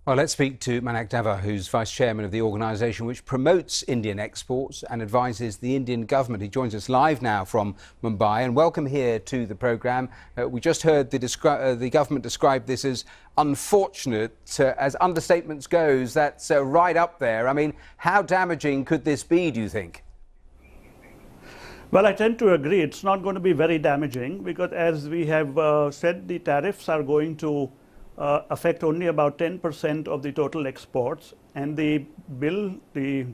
Well, let's speak to Manak Deva, who's Vice Chairman of the organisation which promotes Indian exports and advises the Indian government. He joins us live now from Mumbai, and welcome here to the programme. We just heard the government describe this as unfortunate. As understatements goes, that's right up there. I mean, how damaging could this be, do you think? Well, I tend to agree. It's not going to be very damaging because, as we have said, the tariffs are going to affect only about 10% of the total exports, and the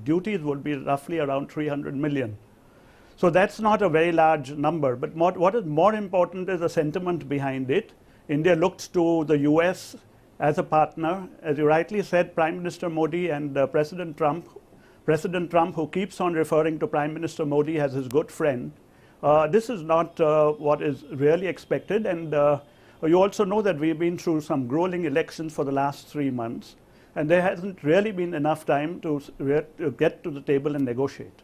duties would be roughly around 300 million. So that's not a very large number, but what is more important is the sentiment behind it. India looks to the US as a partner. As you rightly said, Prime Minister Modi and President Trump, who keeps on referring to Prime Minister Modi as his good friend, this is not what is really expected. And you also know that we've been through some grueling elections for the last 3 months, and there hasn't really been enough time to get to the table and negotiate.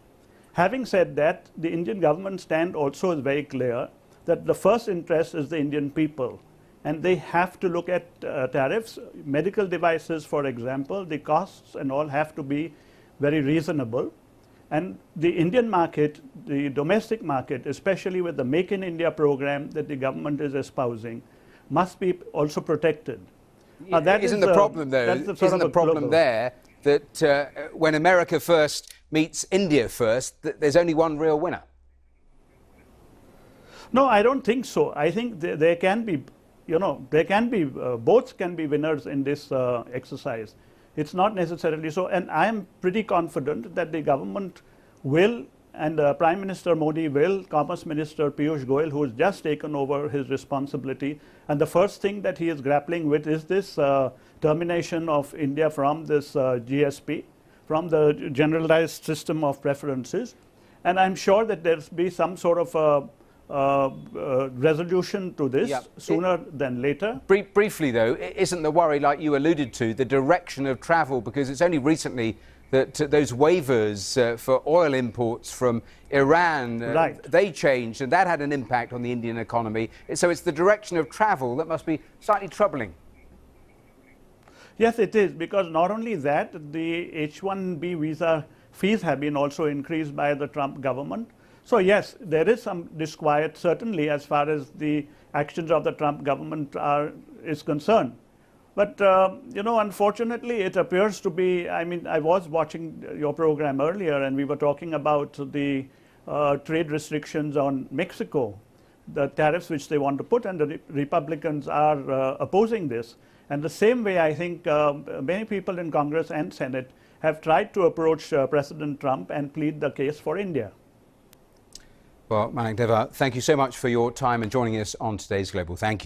Having said that, the Indian government stand also is very clear that the first interest is the Indian people, and they have to look at tariffs. Medical devices, for example, the costs and all have to be very reasonable. And the Indian market, the domestic market, especially with the Make in India program that the government is espousing, must be also protected. Isn't the problem, though, isn't the problem there that when America first meets India first, there's only one real winner? No, I don't think so. I think there can be, both can be winners in this exercise. It's not necessarily so, and I am pretty confident that the government will, and Prime Minister Modi will, Commerce Minister Piyush Goyal, who has just taken over his responsibility, and the first thing that he is grappling with is this termination of India from this GSP, from the Generalized System of Preferences. And I'm sure that there'll be some sort of resolution to this sooner than later. Briefly, though, isn't the worry, like you alluded to, the direction of travel? Because it's only recently that those waivers for oil imports from Iran, they changed, and that had an impact on the Indian economy. So it's the direction of travel that must be slightly troubling. Yes, it is, because not only that, the H-1B visa fees have been also increased by the Trump government. So yes, there is some disquiet, certainly, as far as the actions of the Trump government is concerned. But, unfortunately, it appears to be, I mean, I was watching your program earlier, and we were talking about the trade restrictions on Mexico, the tariffs which they want to put, and the Republicans are opposing this. And the same way, I think many people in Congress and Senate have tried to approach President Trump and plead the case for India. Well, Manak Deva, thank you so much for your time and joining us on today's Global. Thank you.